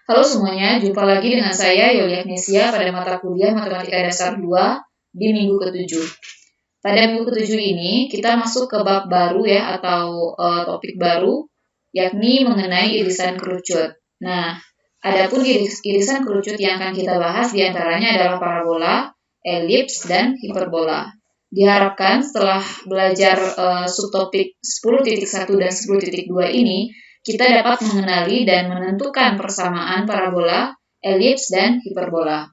Halo semuanya, jumpa lagi dengan saya Yulia Agnesia pada mata kuliah Matematika Dasar 2 di minggu ke-7. Pada minggu ke-7 ini, kita masuk ke bab baru ya, atau topik baru, yakni mengenai irisan kerucut. Nah, adapun irisan kerucut yang akan kita bahas diantaranya adalah parabola, elips, dan hiperbola. Diharapkan setelah belajar subtopik 10.1 dan 10.2 ini, kita dapat mengenali dan menentukan persamaan parabola, elips, dan hiperbola.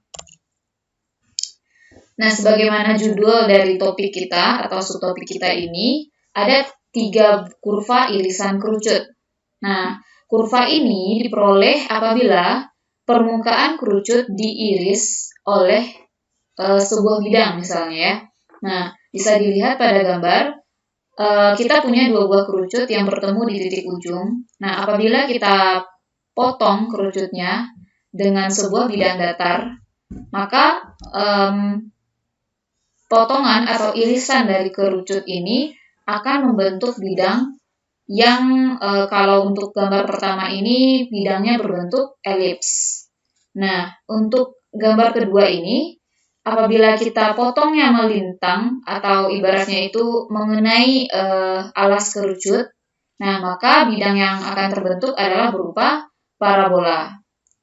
Nah, sebagaimana judul dari topik kita atau subtopik kita ini, ada 3 kurva irisan kerucut. Nah, kurva ini diperoleh apabila permukaan kerucut diiris oleh sebuah bidang misalnya ya. Nah, bisa dilihat pada gambar, kita punya 2 buah kerucut yang bertemu di titik ujung. Nah, apabila kita potong kerucutnya dengan sebuah bidang datar, maka potongan atau irisan dari kerucut ini akan membentuk bidang yang kalau untuk gambar pertama ini bidangnya berbentuk elips. Nah, untuk gambar kedua ini, apabila kita potongnya melintang atau ibaratnya itu mengenai alas kerucut, nah maka bidang yang akan terbentuk adalah berupa parabola.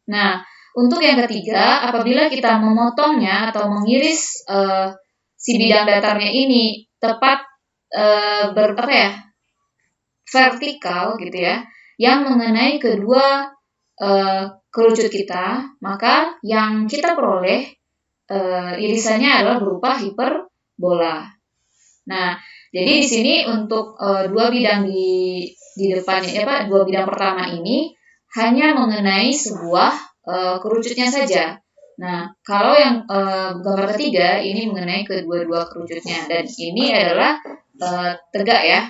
Nah, untuk yang ketiga, apabila kita memotongnya atau mengiris si bidang datarnya ini tepat vertikal gitu ya, yang mengenai kedua kerucut kita, maka yang kita peroleh irisannya adalah berupa hiperbola. Nah, jadi di sini untuk dua bidang di depannya, dua bidang pertama ini hanya mengenai sebuah kerucutnya saja. Nah, kalau yang gambar ketiga ini mengenai kedua-dua kerucutnya, dan ini adalah tegak ya.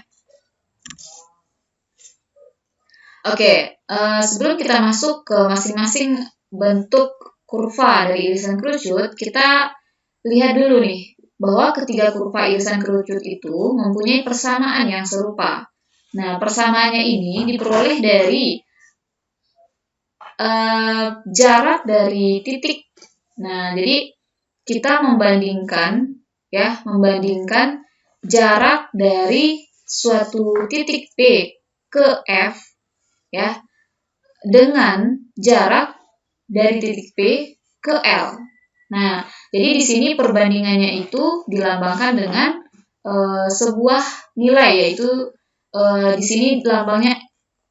Oke, sebelum kita masuk ke masing-masing bentuk kurva dari irisan kerucut, kita lihat dulu nih, bahwa ketiga kurva irisan kerucut itu mempunyai persamaan yang serupa. Nah, persamaannya ini diperoleh dari jarak dari titik. Nah, jadi kita membandingkan jarak dari suatu titik P ke F ya dengan jarak dari titik P ke L. Nah, jadi di sini perbandingannya itu dilambangkan dengan sebuah nilai, yaitu di sini lambangnya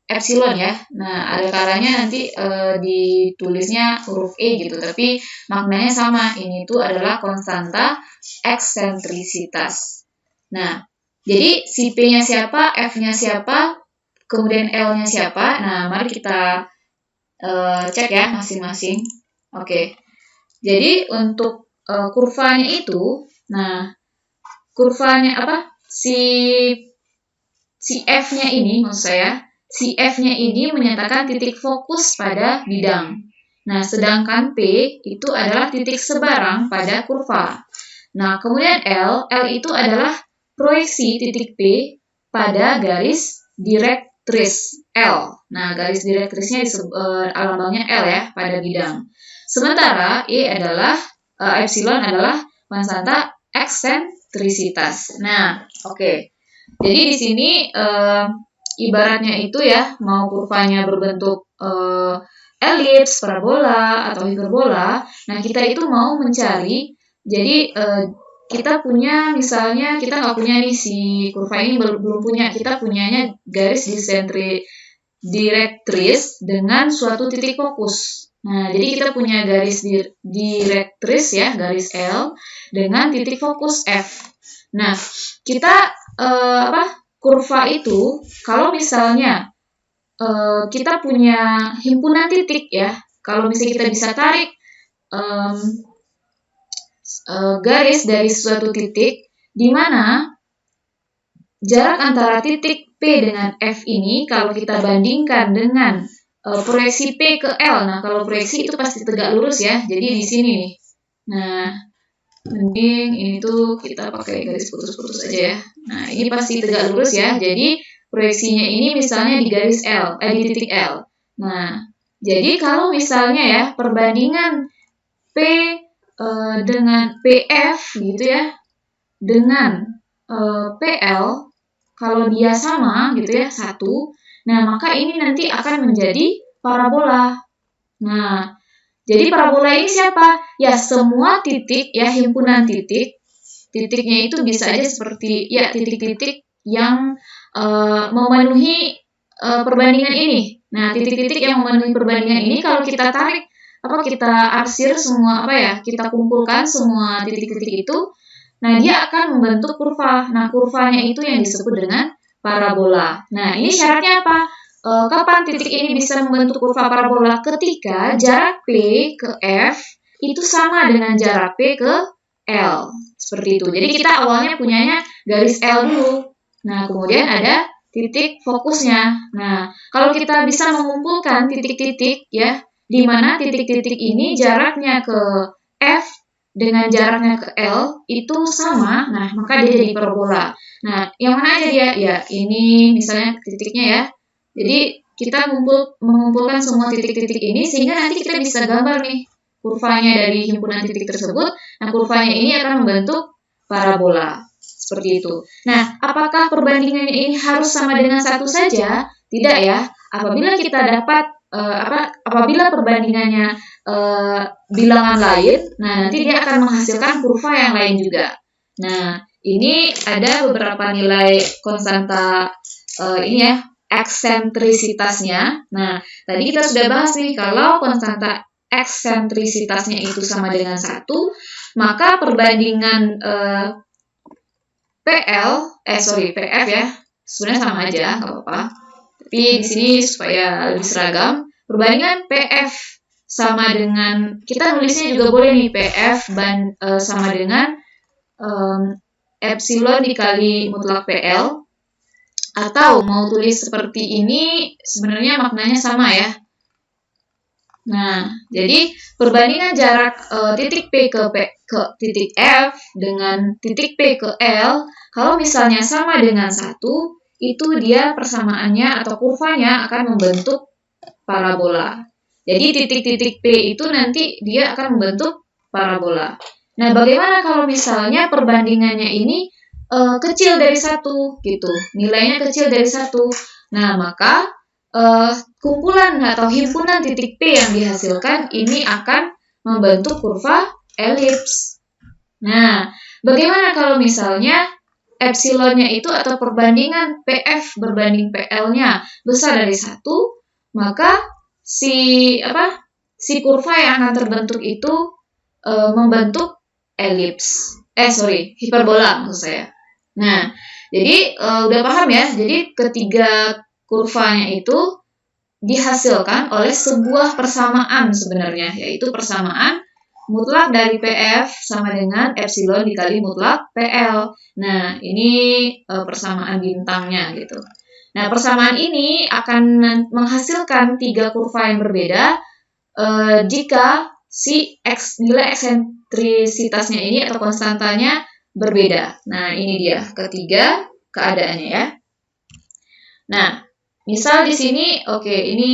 epsilon ya. Nah, ada kalanya nanti ditulisnya huruf E gitu, tapi maknanya sama. Ini tuh adalah konstanta eksentrisitas. Nah, jadi si P-nya siapa, F-nya siapa, kemudian L-nya siapa. Nah, mari kita cek ya masing-masing. Oke. Jadi untuk kurvanya itu, nah kurvanya si F-nya ini, maksud saya, si F-nya ini menyatakan titik fokus pada bidang. Nah, sedangkan P itu adalah titik sebarang pada kurva. Nah, kemudian L itu adalah proyeksi titik P pada garis direktris L. Nah, garis direktrisnya lambangnya L ya pada bidang. Sementara E adalah epsilon adalah konstanta eksentrisitas. Nah, oke. Jadi di sini ibaratnya itu ya, mau kurvanya berbentuk elips, parabola, atau hiperbola. Nah, kita itu mau mencari, jadi kita punya, misalnya kita nggak punya nih si kurva ini, belum punya, kita punyanya garis direktris dengan suatu titik fokus. Nah, jadi kita punya garis direktris ya, garis L dengan titik fokus F. Nah, kita kurva itu kalau misalnya kita punya himpunan titik ya, kalau misalnya kita bisa tarik garis dari suatu titik di mana jarak antara titik P dengan F ini kalau kita bandingkan dengan proyeksi P ke L. Nah, kalau proyeksi itu pasti tegak lurus ya. Jadi di sini nih. Nah, mending ini tuh kita pakai garis putus-putus aja ya. Nah, ini pasti tegak lurus ya. Jadi proyeksinya ini misalnya di garis L, di titik L. Nah, Jadi kalau misalnya ya perbandingan P dengan PF gitu ya dengan PL, kalau dia sama gitu ya, 1, nah maka ini nanti akan menjadi parabola. Nah, jadi parabola ini siapa? Ya semua titik ya, himpunan titik. Titiknya itu bisa aja seperti ya titik-titik yang memenuhi perbandingan ini. Nah, titik-titik yang memenuhi perbandingan ini kalau kita tarik kita arsir semua kita kumpulkan semua titik-titik itu, nah dia akan membentuk kurva. Nah, kurvanya itu yang disebut dengan parabola. Nah, ini syaratnya apa? Kapan titik ini bisa membentuk kurva parabola? Ketika jarak P ke F itu sama dengan jarak P ke L. Seperti itu. Jadi kita awalnya punyanya garis L dulu. Nah, kemudian ada titik fokusnya. Nah, kalau kita bisa mengumpulkan titik-titik ya, di mana titik-titik ini jaraknya ke F dengan jaraknya ke L itu sama, nah maka dia jadi parabola. Nah, yang mana aja dia? Ya, ini misalnya titiknya ya. Jadi kita mengumpulkan semua titik-titik ini sehingga nanti kita bisa gambar nih kurvanya dari himpunan titik tersebut. Nah, kurvanya ini akan membentuk parabola. Seperti itu. Nah, apakah perbandingannya ini harus sama dengan 1 saja? Tidak ya. Apabila kita dapat apabila perbandingannya bilangan lain, nah nanti dia akan menghasilkan kurva yang lain juga. Nah, ini ada beberapa nilai konstanta ini ya, eksentrisitasnya. Nah, tadi kita sudah bahas nih kalau konstanta eksentrisitasnya itu sama dengan 1, maka perbandingan PF ya, sebenarnya sama aja, nggak apa-apa. Tapi di sini supaya lebih seragam, perbandingan PF sama dengan, kita nulisnya juga boleh nih, PF sama dengan epsilon dikali mutlak PL, atau mau tulis seperti ini, sebenarnya maknanya sama ya. Nah, jadi perbandingan jarak titik P ke titik F dengan titik P ke L, kalau misalnya sama dengan 1, itu dia persamaannya atau kurvanya akan membentuk parabola. Jadi titik-titik P itu nanti dia akan membentuk parabola. Nah, bagaimana kalau misalnya perbandingannya ini kecil dari 1 gitu, nilainya kecil dari 1. Nah, maka kumpulan atau himpunan titik P yang dihasilkan ini akan membentuk kurva elips. Nah, bagaimana kalau misalnya epsilonnya itu atau perbandingan PF berbanding PL-nya besar dari 1, maka si kurva yang akan terbentuk itu membentuk elips. Hiperbola maksud saya. Nah, jadi udah paham ya. Jadi ketiga kurvanya itu dihasilkan oleh sebuah persamaan sebenarnya, yaitu persamaan mutlak dari PF sama dengan epsilon dikali mutlak PL. Nah, ini persamaan bintangnya gitu. Nah, persamaan ini akan menghasilkan 3 kurva yang berbeda jika si nilai eksentrisitasnya ini atau konstantanya berbeda. Nah, ini dia ketiga keadaannya ya. Nah, misal di sini, ini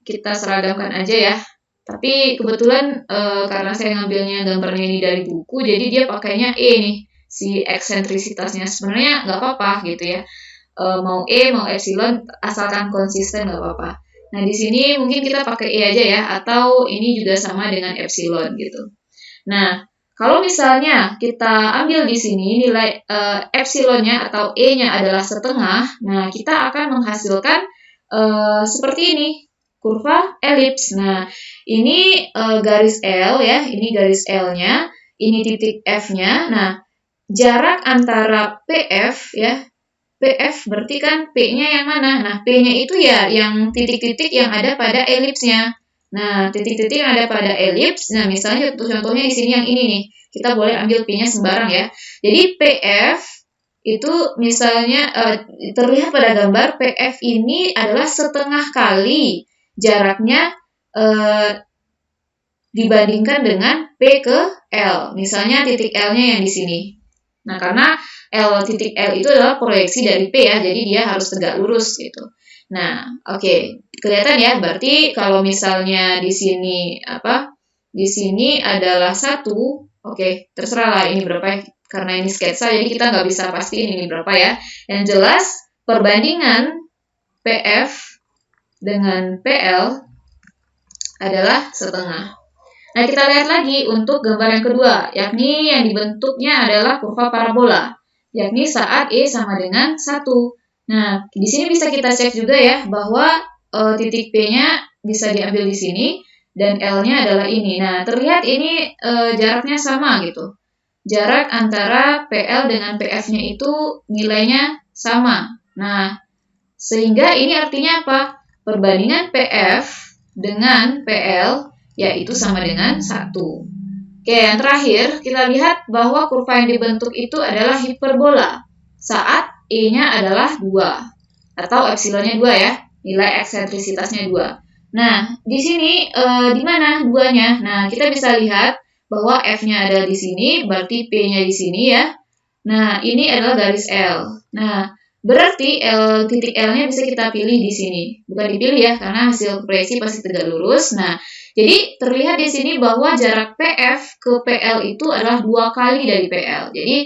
kita seragamkan aja ya. Tapi kebetulan karena saya ngambilnya gambarnya ini dari buku, jadi dia pakainya E nih, si eksentrisitasnya. Sebenarnya nggak apa-apa gitu ya. Mau E, mau epsilon, asalkan konsisten nggak apa-apa. Nah, di sini mungkin kita pakai E aja ya, atau ini juga sama dengan epsilon gitu. Nah, kalau misalnya kita ambil di sini nilai epsilonnya atau E-nya adalah setengah, nah kita akan menghasilkan seperti ini, kurva elips. Nah, ini garis L ya, ini garis L-nya, ini titik F-nya. Nah, jarak antara PF ya, PF berarti kan P-nya yang mana? Nah, P-nya itu ya yang titik-titik yang ada pada elipsnya. Nah, titik-titik yang ada pada elips, nah misalnya contohnya di sini yang ini nih, kita boleh ambil P-nya sembarang ya. Jadi PF itu misalnya terlihat pada gambar PF ini adalah setengah kali jaraknya dibandingkan dengan P ke L. Misalnya titik L-nya yang di sini. Nah, karena titik L itu adalah proyeksi dari P ya, jadi dia harus tegak lurus gitu. Nah, oke. Kelihatan ya, berarti kalau misalnya di sini Di sini adalah 1. Oke, terserah lah ini berapa ya. Karena ini sketsa, jadi kita nggak bisa pastiin ini berapa ya. Yang jelas, perbandingan PF dengan PL adalah setengah. Nah, kita lihat lagi untuk gambar yang kedua, yakni yang dibentuknya adalah kurva parabola, yakni saat E sama dengan 1. Nah, di sini bisa kita cek juga ya, bahwa titik P-nya bisa diambil di sini, dan L-nya adalah ini. Nah, terlihat ini jaraknya sama gitu. Jarak antara PL dengan PF-nya itu nilainya sama. Nah, sehingga ini artinya apa? Perbandingan PF dengan PL yaitu sama dengan 1. Oke, yang terakhir kita lihat bahwa kurva yang dibentuk itu adalah hiperbola saat E-nya adalah 2 atau epsilonnya 2 ya, nilai eksentrisitasnya 2. Nah, di sini di mana 2-nya? Nah, kita bisa lihat bahwa F-nya ada di sini, berarti P-nya di sini ya. Nah, ini adalah garis L. Nah, berarti titik L-nya bisa kita pilih di sini. Bukan dipilih ya, karena hasil proyeksi pasti tegak lurus. Nah, jadi terlihat di sini bahwa jarak PF ke PL itu adalah 2 kali dari PL. Jadi,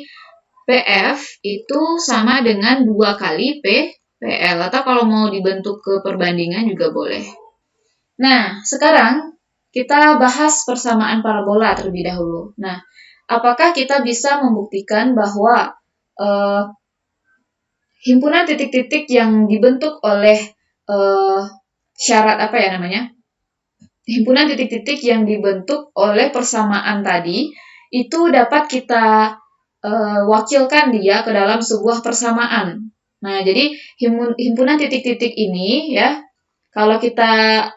PF itu sama dengan 2 kali PL. Atau kalau mau dibentuk ke perbandingan juga boleh. Nah, sekarang kita bahas persamaan parabola terlebih dahulu. Nah, apakah kita bisa membuktikan bahwa himpunan titik-titik yang dibentuk oleh syarat apa ya namanya? Himpunan titik-titik yang dibentuk oleh persamaan tadi itu dapat kita wakilkan dia ke dalam sebuah persamaan. Nah, jadi himpunan titik-titik ini ya, kalau kita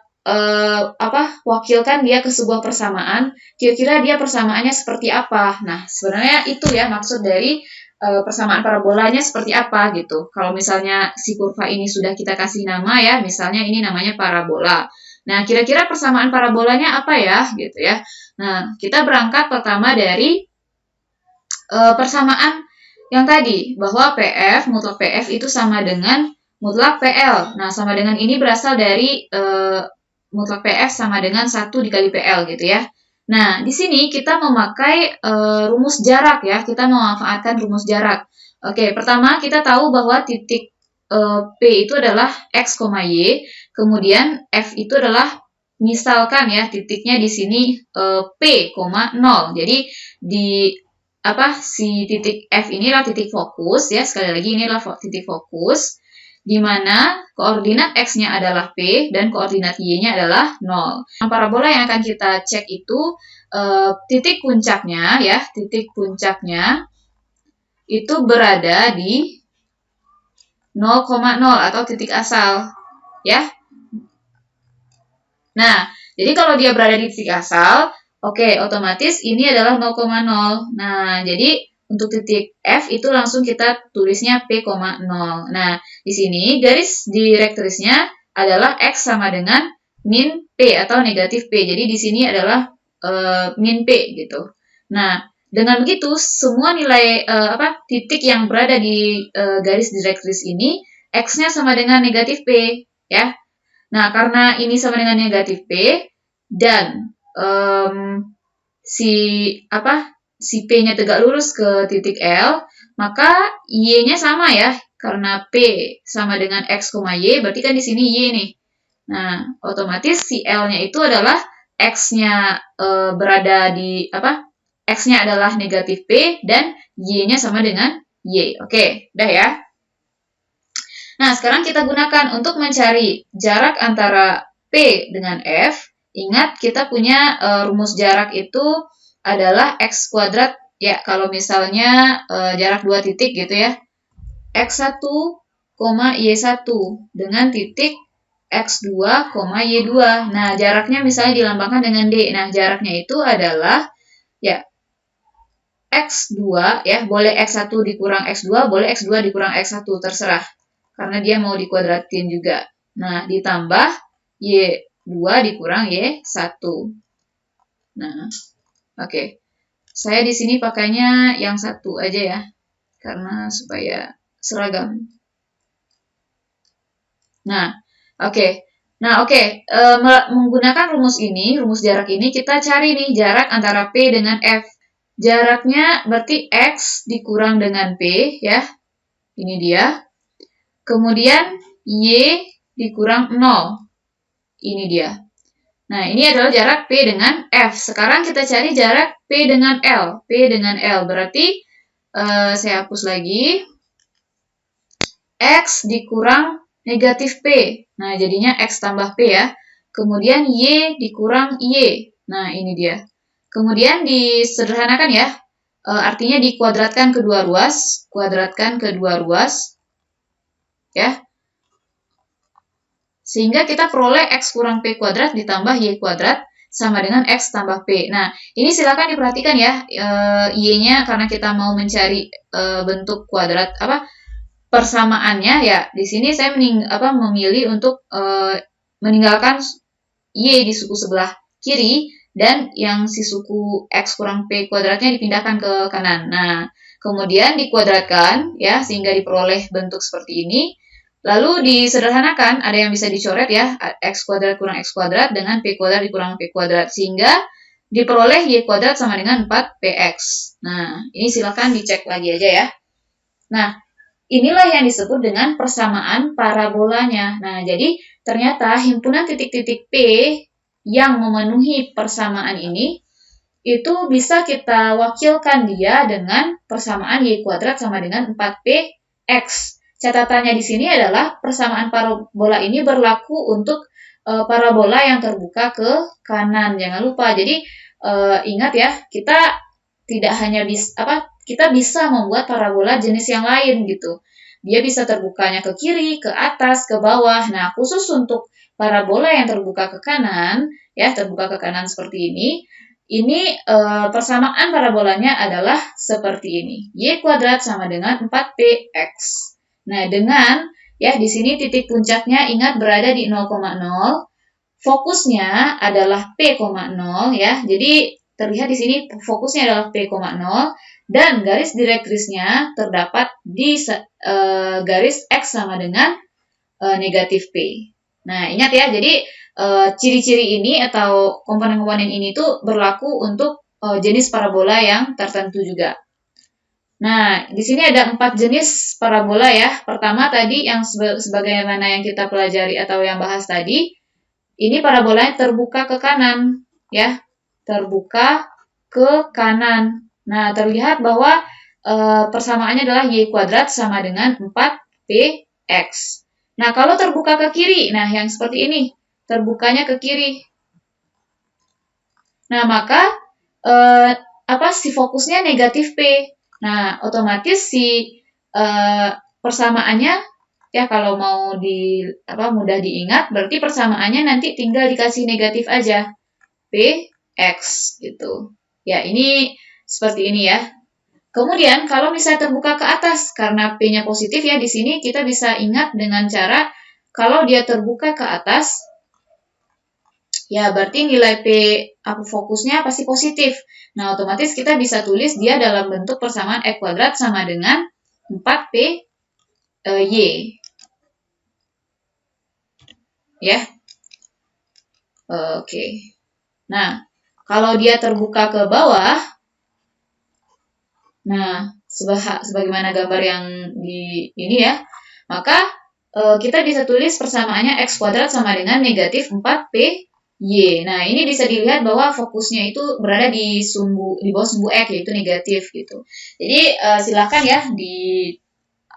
wakilkan dia ke sebuah persamaan, kira-kira dia persamaannya seperti apa? Nah, sebenarnya itu ya maksud dari persamaan parabolanya seperti apa gitu. Kalau misalnya si kurva ini sudah kita kasih nama ya, misalnya ini namanya parabola. Nah, kira-kira persamaan parabolanya apa ya gitu ya. Nah, kita berangkat pertama dari persamaan yang tadi, bahwa PF, mutlak PF itu sama dengan mutlak PL. Nah, sama dengan ini berasal dari mutlak PF sama dengan 1 dikali PL gitu ya. Nah, di sini kita memakai rumus jarak ya, kita memanfaatkan rumus jarak. Oke, pertama kita tahu bahwa titik P itu adalah X, Y, kemudian F itu adalah misalkan ya titiknya di sini P, 0. Jadi di si titik F inilah titik fokus ya, sekali lagi inilah titik fokus di mana koordinat X-nya adalah P dan koordinat Y-nya adalah 0. Parabola yang akan kita cek itu titik puncaknya ya, titik puncaknya itu berada di 0,0 atau titik asal ya. Nah, jadi kalau dia berada di titik asal, oke, otomatis ini adalah 0,0. Nah, jadi untuk titik F itu langsung kita tulisnya P, 0. Nah, di sini garis direktrisnya adalah X sama dengan min P atau negatif P. Jadi di sini adalah min P gitu. Nah, dengan begitu semua nilai titik yang berada di garis direktris ini X-nya sama dengan negatif P ya. Nah, karena ini sama dengan negatif P dan si P-nya tegak lurus ke titik L, maka Y-nya sama ya. Karena P sama dengan X, Y, berarti kan di sini Y nih. Nah, otomatis si L-nya itu adalah X-nya berada di X-nya adalah negatif P dan Y-nya sama dengan Y. Oke, udah ya. Nah, sekarang kita gunakan untuk mencari jarak antara P dengan F. Ingat, kita punya rumus jarak itu adalah X kuadrat. Ya, kalau misalnya jarak 2 titik gitu ya. X1, Y1 dengan titik X2, Y2. Nah, jaraknya misalnya dilambangkan dengan D. Nah, jaraknya itu adalah ya X2 ya, boleh X1 dikurang X2, boleh X2 dikurang X1, terserah. Karena dia mau dikuadratin juga. Nah, ditambah Y2 dikurang Y1. Nah, oke. Saya di sini pakainya yang 1 aja ya. Karena supaya seragam. Nah, oke. Menggunakan rumus ini, rumus jarak ini, kita cari nih jarak antara P dengan F. Jaraknya berarti X dikurang dengan P, ya. Ini dia. Kemudian Y dikurang 0. Ini dia. Nah, ini adalah jarak P dengan F. Sekarang kita cari jarak P dengan L. P dengan L berarti, saya hapus lagi. X dikurang negatif P. Nah, jadinya X tambah P ya. Kemudian Y dikurang Y. Nah, ini dia. Kemudian disederhanakan ya. Artinya dikuadratkan kedua ruas. Kuadratkan kedua ruas. Ya. Sehingga kita peroleh X kurang P kuadrat ditambah Y kuadrat sama dengan X tambah P. Nah, ini silakan diperhatikan ya. Y-nya karena kita mau mencari bentuk kuadrat persamaannya ya. Di sini saya memilih untuk meninggalkan Y di suku sebelah kiri dan yang si suku X kurang P kuadratnya dipindahkan ke kanan. Nah, kemudian dikuadratkan ya sehingga diperoleh bentuk seperti ini. Lalu disederhanakan, ada yang bisa dicoret ya, X kuadrat kurang X kuadrat dengan P kuadrat dikurang P kuadrat sehingga diperoleh Y kuadrat sama dengan 4PX. Nah, ini silakan dicek lagi aja ya. Nah, inilah yang disebut dengan persamaan parabolanya. Nah, jadi ternyata himpunan titik-titik P yang memenuhi persamaan ini itu bisa kita wakilkan dia dengan persamaan Y kuadrat sama dengan 4PX. Catatannya di sini adalah persamaan parabola ini berlaku untuk parabola yang terbuka ke kanan. Jangan lupa. Jadi ingat ya, kita tidak hanya kita bisa membuat parabola jenis yang lain gitu. Dia bisa terbukanya ke kiri, ke atas, ke bawah. Nah, khusus untuk parabola yang terbuka ke kanan, ya, terbuka ke kanan seperti ini persamaan parabolanya adalah seperti ini. Y kuadrat sama dengan 4PX. Nah, dengan ya di sini titik puncaknya ingat berada di 0,0. Fokusnya adalah P,0 ya. Jadi terlihat di sini fokusnya adalah P,0 dan garis direktrisnya terdapat di garis X sama dengan negatif P. Nah, ingat ya. Jadi ciri-ciri ini atau komponen-komponen ini tuh berlaku untuk jenis parabola yang tertentu juga. Nah, di sini ada 4 jenis parabola ya. Pertama tadi yang sebagaimana yang kita pelajari atau yang bahas tadi, ini parabolanya terbuka ke kanan ya. Terbuka ke kanan. Nah, terlihat bahwa persamaannya adalah Y kuadrat sama dengan 4PX. Nah, kalau terbuka ke kiri, nah yang seperti ini. Terbukanya ke kiri. Nah, maka si fokusnya negatif P. Nah, otomatis si persamaannya ya kalau mau mudah diingat berarti persamaannya nanti tinggal dikasih negatif aja. PX gitu. Ya, ini seperti ini ya. Kemudian kalau misalnya terbuka ke atas karena P-nya positif ya di sini kita bisa ingat dengan cara kalau dia terbuka ke atas ya, berarti nilai P fokusnya pasti positif. Nah, otomatis kita bisa tulis dia dalam bentuk persamaan E kuadrat sama dengan 4PY. Ya. Oke. Nah, kalau dia terbuka ke bawah, nah, sebagaimana gambar yang di ini ya, maka kita bisa tulis persamaannya X kuadrat sama dengan negatif 4PY. Nah, ini bisa dilihat bahwa fokusnya itu berada di bawah sumbu X, yaitu negatif gitu. Jadi silakan ya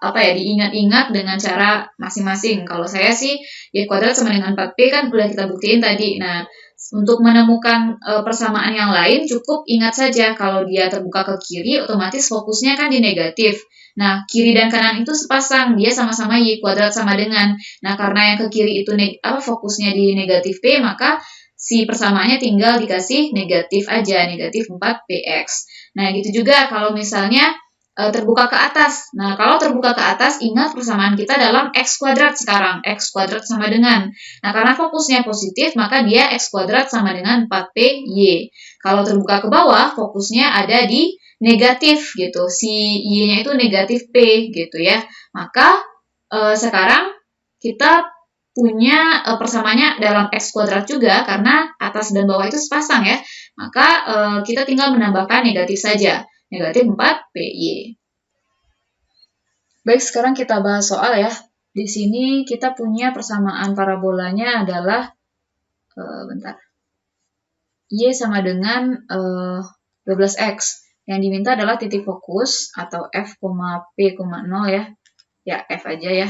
diingat-ingat dengan cara masing-masing. Kalau saya sih Y kuadrat sama dengan 4P kan udah kita buktiin tadi. Nah, untuk menemukan persamaan yang lain cukup ingat saja kalau dia terbuka ke kiri otomatis fokusnya kan di negatif. Nah, kiri dan kanan itu sepasang, dia sama-sama Y kuadrat sama dengan. Nah, karena yang ke kiri itu fokusnya di negatif P, maka si persamaannya tinggal dikasih negatif aja, negatif 4PX. Nah, gitu juga kalau misalnya terbuka ke atas. Nah, kalau terbuka ke atas, ingat persamaan kita dalam X kuadrat sekarang. X kuadrat sama dengan. Nah, karena fokusnya positif, maka dia X kuadrat sama dengan 4PY. Kalau terbuka ke bawah, fokusnya ada di negatif gitu. Si Y-nya itu negatif P gitu ya. Maka sekarang kita punya persamaannya dalam X kuadrat juga, karena atas dan bawah itu sepasang ya. Maka kita tinggal menambahkan negatif saja. Negatif 4PY. Baik, sekarang kita bahas soal ya. Di sini kita punya persamaan parabolanya adalah, Y sama dengan 12X. Yang diminta adalah titik fokus atau F, P, 0 ya. Ya, F aja ya.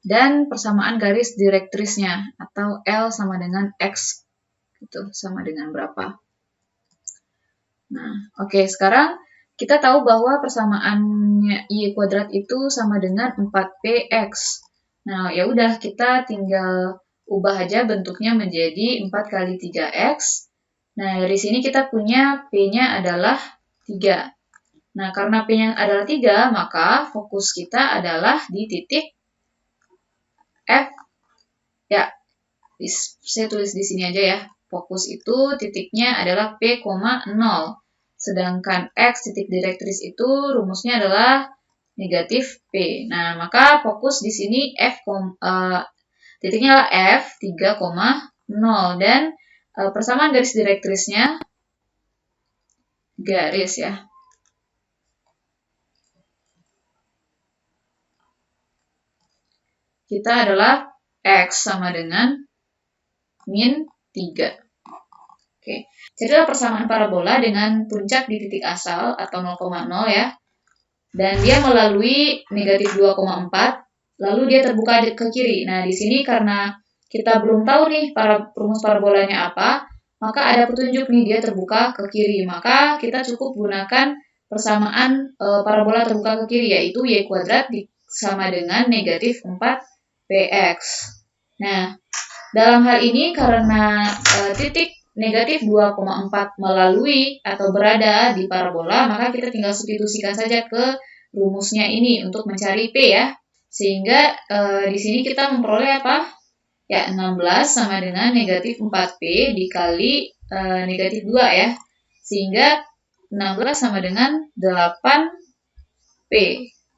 Dan persamaan garis direktrisnya atau L sama dengan X. Gitu, sama dengan berapa. Nah, oke, sekarang kita tahu bahwa persamaannya Y kuadrat itu sama dengan 4PX. Nah, ya udah kita tinggal ubah aja bentuknya menjadi 4 kali 3X. Nah, dari sini kita punya P-nya adalah 3. Nah, karena P-nya adalah 3, maka fokus kita adalah di titik F. Ya, saya tulis di sini aja ya. Fokus itu titiknya adalah P, 0. Sedangkan X titik direktris itu rumusnya adalah negatif P. Nah, maka fokus di sini titiknya adalah F 3,0 dan persamaan garis direktrisnya garis ya. Kita adalah X sama dengan min 3. Oke. Jadilah persamaan parabola dengan puncak di titik asal atau 0,0 ya. Dan dia melalui negatif 2,4, lalu dia terbuka ke kiri. Nah, di sini karena kita belum tahu nih rumus parabolanya apa, maka ada petunjuk nih dia terbuka ke kiri. Maka kita cukup gunakan persamaan parabola terbuka ke kiri, yaitu Y kuadrat sama dengan negatif 4PX. Nah, dalam hal ini karena titik negatif 2,4 melalui atau berada di parabola, maka kita tinggal substitusikan saja ke rumusnya ini untuk mencari P ya. Sehingga di sini kita memperoleh apa? Ya, 16 sama dengan negatif 4P dikali negatif 2 ya. Sehingga 16 sama dengan 8P.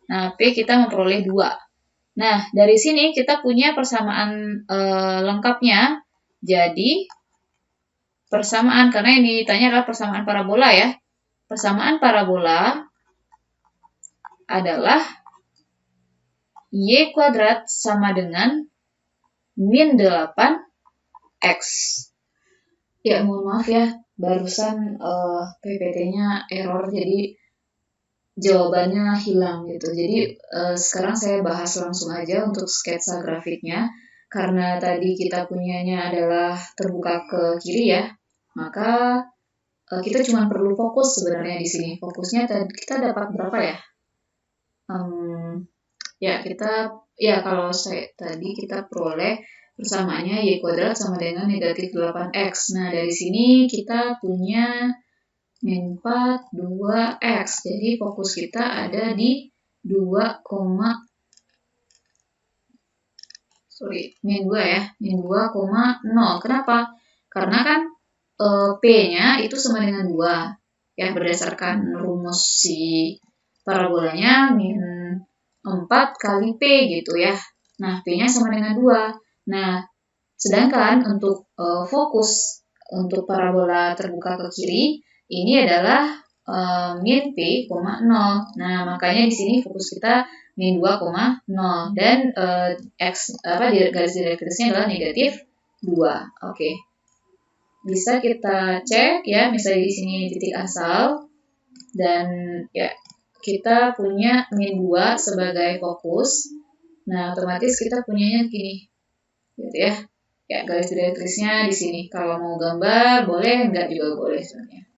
Nah, P kita memperoleh 2. Nah, dari sini kita punya persamaan lengkapnya. Jadi, persamaan, karena yang ditanya adalah persamaan parabola ya. Persamaan parabola adalah Y kuadrat sama dengan min 8X. Ya, mohon maaf ya, barusan PPT-nya error, jadi jawabannya hilang gitu. Jadi sekarang saya bahas langsung aja untuk sketsa grafiknya. Karena tadi kita punyanya adalah terbuka ke kiri ya, maka kita cuma perlu fokus sebenarnya di sini. Fokusnya kita dapat berapa ya? Kalau tadi kita peroleh persamaannya Y kuadrat sama dengan negatif 8X. Nah, dari sini kita punya min 4, 2X. Jadi fokus kita ada di min 2 ya, min 2,0. Kenapa? Karena kan P-nya itu sama dengan 2. Ya, berdasarkan rumus si parabolanya min 4 kali P gitu ya. Nah, P-nya sama dengan 2. Nah, sedangkan untuk fokus untuk parabola terbuka ke kiri, ini adalah min P, 0. Nah, makanya di sini fokus kita min 2,0 dan garis direktrisnya adalah negatif 2. Oke. Bisa kita cek ya, misalnya di sini titik asal dan ya kita punya min 2 sebagai fokus. Nah, otomatis kita punyanya gini. Gitu ya. Ya, garis direktrisnya di sini. Kalau mau gambar boleh, enggak juga boleh sebenarnya.